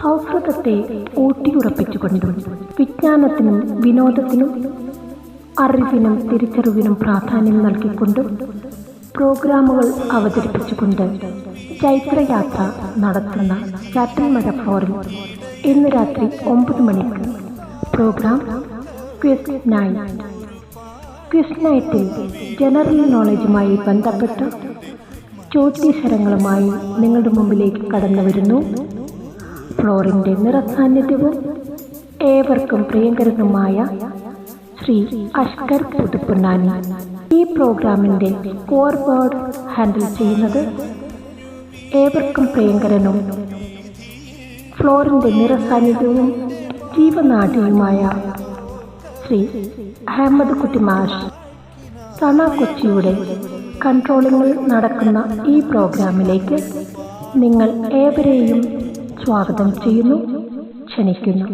സൗഹൃദത്തെ ഊട്ടിയുറപ്പിച്ചുകൊണ്ടും വിജ്ഞാനത്തിനും വിനോദത്തിനും അറിവിനും തിരിച്ചറിവിനും പ്രാധാന്യം നൽകിക്കൊണ്ടും പ്രോഗ്രാമുകൾ അവതരിപ്പിച്ചുകൊണ്ട് ചൈത്രയാത്ര നടത്തുന്ന ചാറ്റൽമഴ ഫ്ലോറിൽ ഇന്ന് രാത്രി 9 മണിക്ക് പ്രോഗ്രാം ക്വിസ് നൈറ്റ്. ക്വിസ് നൈറ്റിൽ ജനറൽ നോളജുമായി ബന്ധപ്പെട്ട ചോദ്യശരങ്ങളുമായി നിങ്ങളുടെ മുമ്പിലേക്ക് കടന്നു വരുന്നു ഫ്ലോറിൻ്റെ നിറസാന്നിധ്യവും ഏവർക്കും പ്രിയങ്കരനുമായ ശ്രീ അഷ്കർ പുതുപ്പൊന്നാനി. ഈ പ്രോഗ്രാമിൻ്റെ സ്കോർ ബോർഡ് ഹാൻഡിൽ ചെയ്യുന്നത് ഏവർക്കും പ്രിയങ്കരനും ഫ്ലോറിൻ്റെ നിറസാന്നിധ്യവും ജീവനാഡിയുമായ ശ്രീ അഹമ്മദ് കുട്ടി മാഷ്. സണ കൊച്ചിയുടെ കൺട്രോളിങ്ങിൽ നടക്കുന്ന ഈ പ്രോഗ്രാമിലേക്ക് നിങ്ങൾ ഏവരെയും സ്വാഗതം ചെയ്യുന്നു, ക്ഷണിക്കുന്നു.